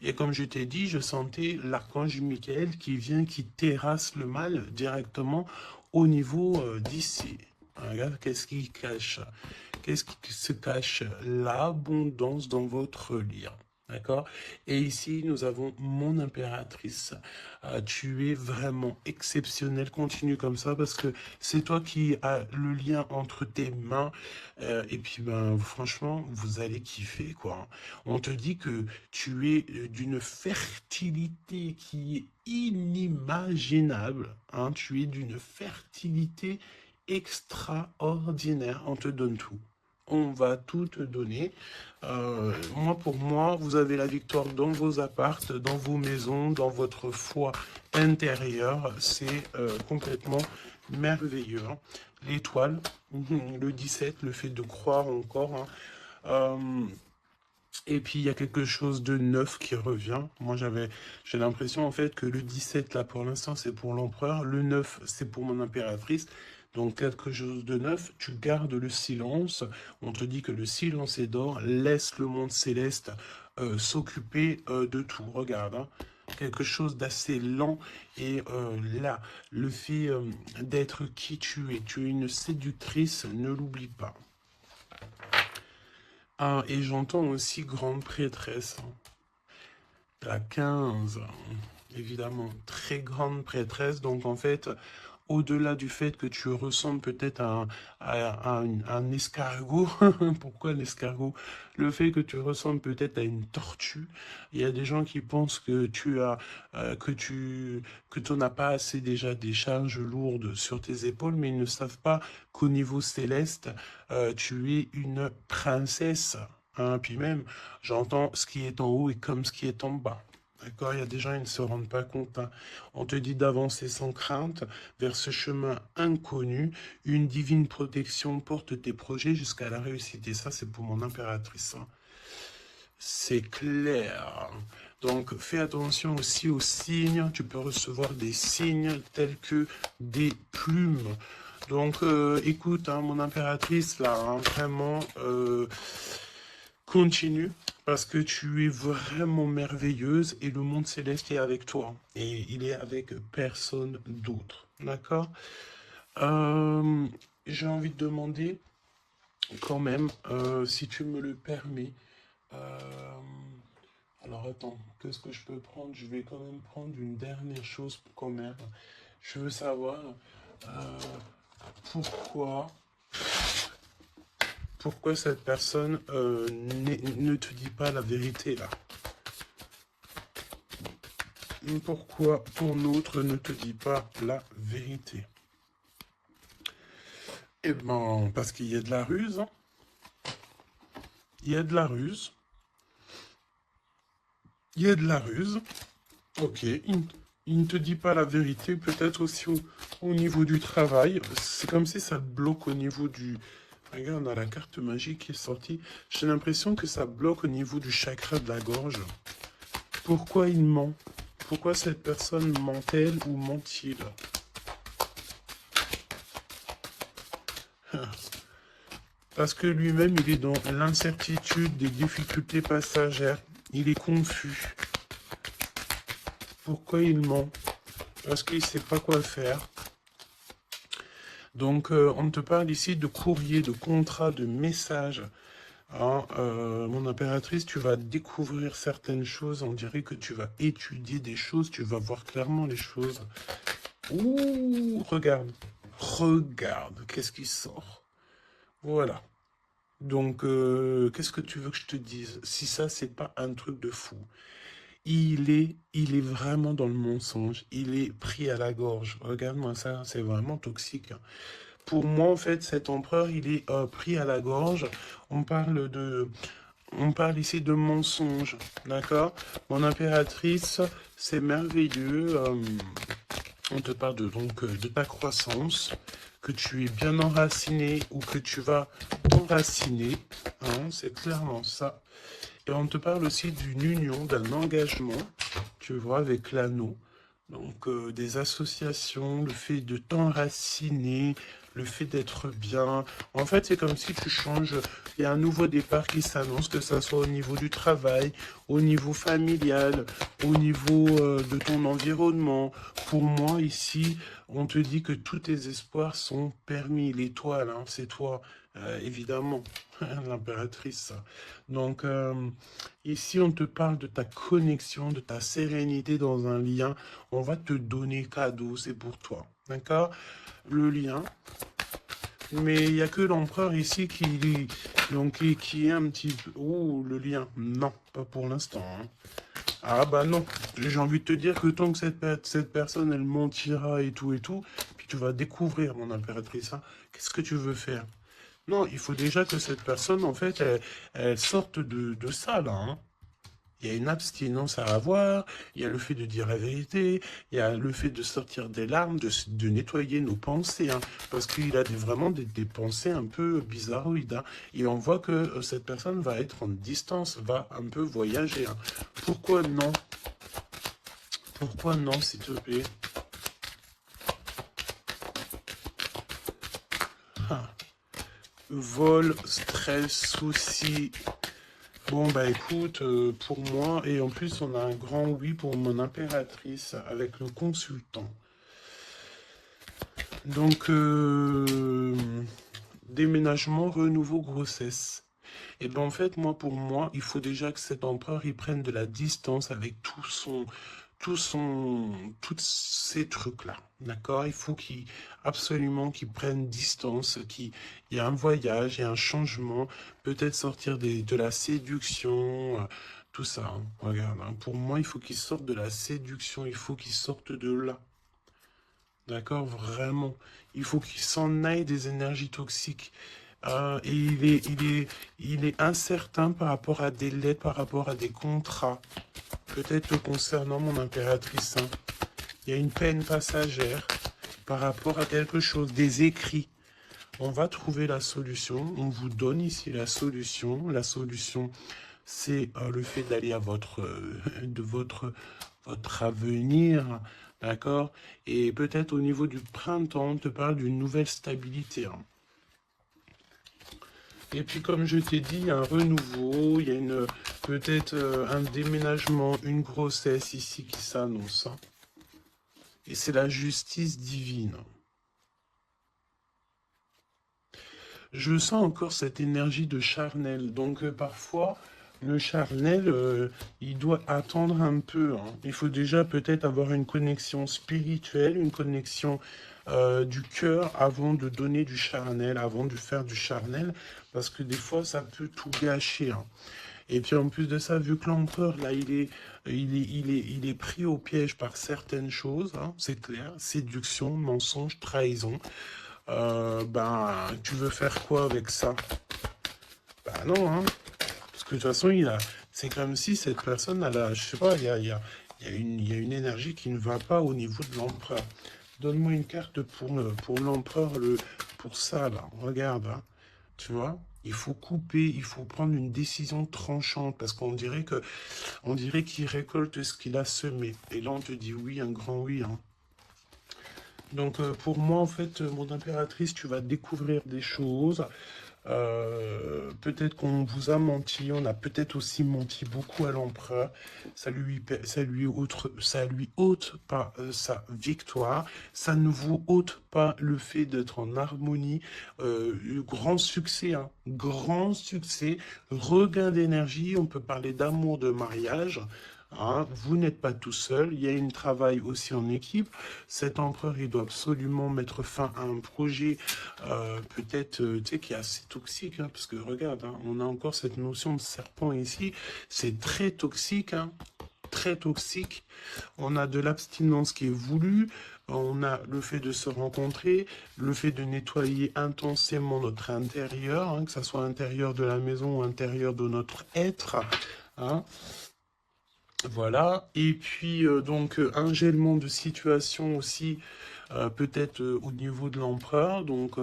Et comme je t'ai dit, je sentais l'archange Michael qui vient, qui terrasse le mal directement au niveau d'ici. Regarde, qu'est-ce qui cache? Qu'est-ce qui se cache? L'abondance dans votre lien. D'accord? Et ici, nous avons mon impératrice. Tu es vraiment exceptionnel. Continue comme ça parce que c'est toi qui as le lien entre tes mains. Et puis, ben, franchement, vous allez kiffer, quoi. On te dit que tu es d'une fertilité qui est inimaginable. Hein? Tu es d'une fertilité extraordinaire. On te donne tout. On va tout te donner. Moi, pour moi, vous avez la victoire dans vos appartes, dans vos maisons, dans votre foi intérieure. C'est complètement merveilleux. Hein. L'étoile, le 17, le fait de croire encore. Hein. Et puis, il y a quelque chose de neuf qui revient. Moi, j'ai l'impression, en fait, que le 17, là, pour l'instant, c'est pour l'empereur. Le 9, c'est pour mon impératrice. Donc, quelque chose de neuf. Tu gardes le silence. On te dit que le silence est d'or. Laisse le monde céleste s'occuper de tout. Regarde, hein. Quelque chose d'assez lent. Et là, le fait d'être qui tu es une séductrice, ne l'oublie pas. Ah, et j'entends aussi grande prêtresse. La 15, évidemment, très grande prêtresse. Donc, en fait, au-delà du fait que tu ressembles peut-être à un escargot, pourquoi l'escargot? Le fait que tu ressembles peut-être à une tortue. Il y a des gens qui pensent que tu n'as pas assez déjà des charges lourdes sur tes épaules, mais ils ne savent pas qu'au niveau céleste, tu es une princesse. Hein, puis même, j'entends ce qui est en haut et comme ce qui est en bas. D'accord, il y a des gens, ils ne se rendent pas compte. Hein. On te dit d'avancer sans crainte vers ce chemin inconnu. Une divine protection porte tes projets jusqu'à la réussite. Et ça, c'est pour mon impératrice. Hein. C'est clair. Donc, fais attention aussi aux signes. Tu peux recevoir des signes tels que des plumes. Donc, écoute, hein, mon impératrice, là, hein, vraiment, continue parce que tu es vraiment merveilleuse et le monde céleste est avec toi. Et il est avec personne d'autre. D'accord? J'ai envie de demander, quand même, si tu me le permets. euh, alors attends, qu'est-ce que je peux prendre? Je vais quand même prendre une dernière chose quand même. Je veux savoir euh, pourquoi, pourquoi cette personne ne te dit pas la vérité là. Pourquoi ton autre ne te dit pas la vérité? Eh ben, parce qu'il y a de la ruse. Hein. Il y a de la ruse. Il y a de la ruse. Ok, il ne te dit pas la vérité, peut-être aussi au niveau du travail. C'est comme si ça te bloque au niveau du... Regarde, on a la carte magique qui est sortie. J'ai l'impression que ça bloque au niveau du chakra de la gorge. Pourquoi il ment? Pourquoi cette personne ment-elle ou ment-il? Parce que lui-même, il est dans l'incertitude des difficultés passagères. Il est confus. Pourquoi il ment? Parce qu'il ne sait pas quoi faire. Donc, on te parle ici de courrier, de contrat, de message. Hein, mon impératrice, tu vas découvrir certaines choses. On dirait que tu vas étudier des choses. Tu vas voir clairement les choses. Ouh, regarde. Regarde, qu'est-ce qui sort? Voilà. Donc, qu'est-ce que tu veux que je te dise? Si ça, c'est pas un truc de fou. Il est vraiment dans le mensonge. Il est pris à la gorge. Regarde-moi ça, c'est vraiment toxique. Hein. Pour moi, en fait, cet empereur, il est pris à la gorge. On parle ici de mensonge, d'accord? Mon impératrice, c'est merveilleux. On te parle de ta croissance, que tu es bien enraciné ou que tu vas t'enraciner. Hein, c'est clairement ça. Et on te parle aussi d'une union, d'un engagement, tu vois, avec l'anneau. Donc, des associations, le fait de t'enraciner, le fait d'être bien. En fait, c'est comme si tu changes. Il y a un nouveau départ qui s'annonce, que ça soit au niveau du travail, au niveau familial, au niveau de ton environnement. Pour moi, ici, on te dit que tous tes espoirs sont permis. L'étoile, hein, c'est toi, évidemment, l'impératrice. Donc, ici, on te parle de ta connexion, de ta sérénité dans un lien. On va te donner cadeau, c'est pour toi. D'accord? Le lien. Mais il n'y a que l'empereur ici qui est un petit peu... Ouh, le lien. Non, pas pour l'instant. Hein. Ah bah non. J'ai envie de te dire que tant que cette personne, elle mentira et tout, puis tu vas découvrir, mon impératrice, hein, qu'est-ce que tu veux faire? Non, il faut déjà que cette personne, en fait, elle sorte de ça, là. Hein. Il y a une abstinence à avoir, il y a le fait de dire la vérité, il y a le fait de sortir des larmes, de nettoyer nos pensées, hein, parce qu'il a vraiment des pensées un peu bizarroïdes. Hein, et on voit que cette personne va être en distance, va un peu voyager. Hein. Pourquoi non? Pourquoi non, s'il te plaît? Ah. Vol, stress, soucis. Bon, bah écoute, pour moi, et en plus, on a un grand oui pour mon impératrice avec le consultant. Donc, déménagement, renouveau, grossesse. Et ben en fait, pour moi, il faut déjà que cet empereur, il prenne de la distance avec tous ces trucs-là. D'accord? Il faut absolument qu'il prenne distance, il y a un voyage, il y a un changement, peut-être sortir de la séduction, tout ça. Hein. Regarde, hein. Pour moi, il faut qu'il sorte de la séduction, il faut qu'il sorte de là. D'accord? Vraiment. Il faut qu'il s'en aille des énergies toxiques. Et il est incertain par rapport à des lettres, par rapport à des contrats. Peut-être concernant mon impératrice. Hein. Il y a une peine passagère par rapport à quelque chose, des écrits. On va trouver la solution. On vous donne ici la solution. La solution, c'est le fait d'aller à votre avenir. D'accord? Et peut-être au niveau du printemps, on te parle d'une nouvelle stabilité. Hein. Et puis, comme je t'ai dit, il y a un renouveau, il y a peut-être un déménagement, une grossesse ici qui s'annonce. Hein. Et c'est la justice divine. Je sens encore cette énergie de charnel. Donc, parfois, Le charnel, il doit attendre un peu, hein. Il faut déjà peut-être avoir une connexion spirituelle, une connexion du cœur avant de donner du charnel, avant de faire du charnel, parce que des fois, ça peut tout gâcher, hein. Et puis en plus de ça, vu que l'empereur, là, il est pris au piège par certaines choses, hein, c'est clair, séduction, mensonge, trahison, ben, tu veux faire quoi avec ça? Ben non, hein. Parce que de toute façon, c'est comme si cette personne, je sais pas, il y a une énergie qui ne va pas au niveau de l'empereur. Donne-moi une carte pour l'empereur, pour ça, là. Regarde, hein. Tu vois? Il faut couper, il faut prendre une décision tranchante, parce on dirait qu'il récolte ce qu'il a semé. Et là, on te dit oui, un grand oui, hein. Donc, pour moi, en fait, mon impératrice, tu vas découvrir des choses. Peut-être qu'on vous a menti, on a peut-être aussi menti beaucoup à l'empereur. Ça lui ôte pas sa victoire, ça ne vous ôte pas le fait d'être en harmonie. Grand succès, hein, grand succès, regain d'énergie, on peut parler d'amour, de mariage. Hein, vous n'êtes pas tout seul, il y a un travail aussi en équipe. Cet empereur, il doit absolument mettre fin à un projet, peut-être, tu sais, qui est assez toxique, hein, parce que regarde, hein, on a encore cette notion de serpent ici, c'est très toxique, hein, très toxique. On a de l'abstinence qui est voulue, on a le fait de se rencontrer, le fait de nettoyer intensément notre intérieur, hein, que ce soit l'intérieur de la maison ou l'intérieur de notre être, hein. Voilà, et puis donc un gèlement de situation aussi, peut-être au niveau de l'empereur, donc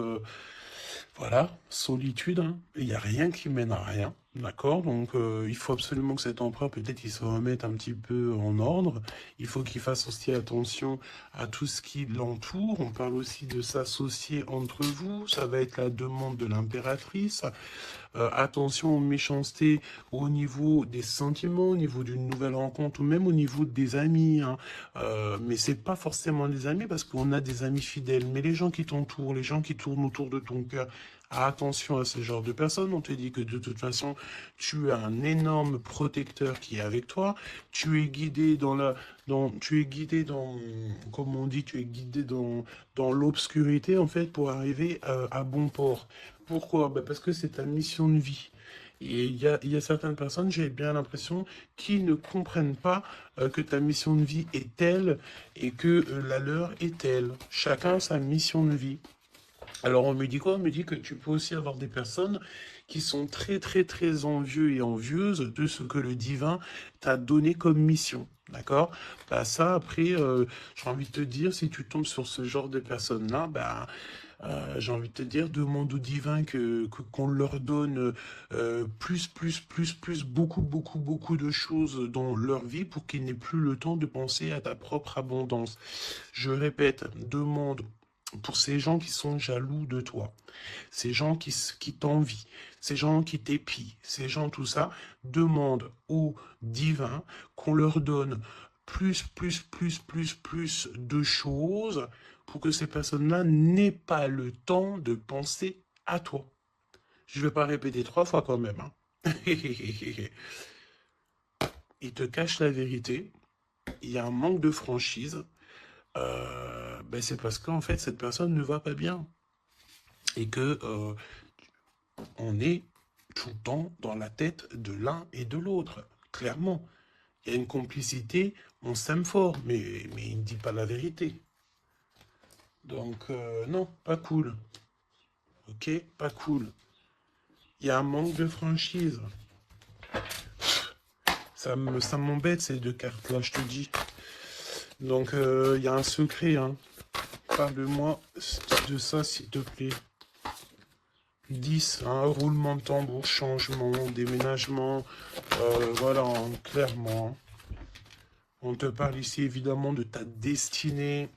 voilà, solitude, hein. Il n'y a rien qui mène à rien, d'accord? Donc il faut absolument que cet empereur, peut-être, il se remette un petit peu en ordre. Il faut qu'il fasse aussi attention à tout ce qui l'entoure. On parle aussi de s'associer entre vous. Ça va être la demande de l'impératrice. Attention aux méchancetés au niveau des sentiments, au niveau d'une nouvelle rencontre ou même au niveau des amis, hein. Mais c'est pas forcément des amis parce qu'on a des amis fidèles. Mais les gens qui t'entourent, les gens qui tournent autour de ton cœur, attention à ce genre de personnes. On te dit que de toute façon, tu as un énorme protecteur qui est avec toi. Tu es guidé comme on dit, tu es guidé dans l'obscurité en fait pour arriver à bon port. Pourquoi? Ben parce que c'est ta mission de vie. Et il y a certaines personnes, j'ai bien l'impression, qui ne comprennent pas que ta mission de vie est telle et que la leur est telle. Chacun a sa mission de vie. Alors on me dit quoi? On me dit que tu peux aussi avoir des personnes qui sont très très très envieux et envieuses de ce que le divin t'a donné comme mission. D'accord? Bah ça après, j'ai envie de te dire, si tu tombes sur ce genre de personnes-là, bah j'ai envie de te dire, demande au divin qu'on leur donne plus, beaucoup, beaucoup, beaucoup de choses dans leur vie pour qu'ils n'aient plus le temps de penser à ta propre abondance. Je répète, demande pour ces gens qui sont jaloux de toi, ces gens qui t'envient, ces gens qui t'épient, ces gens tout ça, demande au divin qu'on leur donne plus de choses pour que ces personnes-là n'aient pas le temps de penser à toi. Je ne vais pas répéter 3 fois quand même, hein. Il te cache la vérité, il y a un manque de franchise, ben c'est parce qu'en fait cette personne ne va pas bien et que on est tout le temps dans la tête de l'un et de l'autre, clairement. Il y a une complicité, on s'aime fort, mais il ne dit pas la vérité. Donc non, pas cool. Ok, pas cool. Il y a un manque de franchise. Ça m'embête ces 2 cartes-là, je te dis. Donc il y a un secret, hein. Parle-moi de ça, s'il te plaît. 10, hein, roulement de tambour, changement, déménagement, voilà, hein, clairement, hein. On te parle ici évidemment de ta destinée.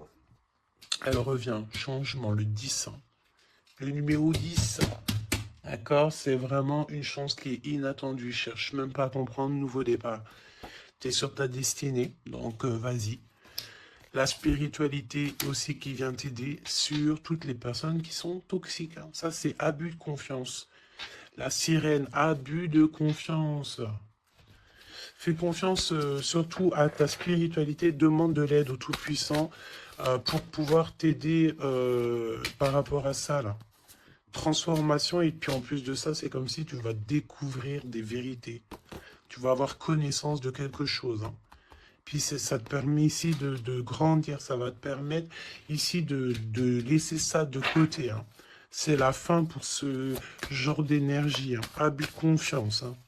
Elle revient, changement, le 10, hein. Le numéro 10, d'accord, c'est vraiment une chance qui est inattendue. Cherche même pas à comprendre, nouveau départ. Tu es sur ta destinée, donc vas-y. La spiritualité aussi qui vient t'aider sur toutes les personnes qui sont toxiques, hein. Ça, c'est abus de confiance. La sirène, abus de confiance. Fais confiance surtout à ta spiritualité, demande de l'aide au Tout-Puissant pour pouvoir t'aider par rapport à ça, là. Transformation, et puis en plus de ça, c'est comme si tu vas découvrir des vérités. Tu vas avoir connaissance de quelque chose, hein. Puis ça te permet ici de grandir, ça va te permettre ici de laisser ça de côté, hein. C'est la fin pour ce genre d'énergie, hein. Aie confiance, hein.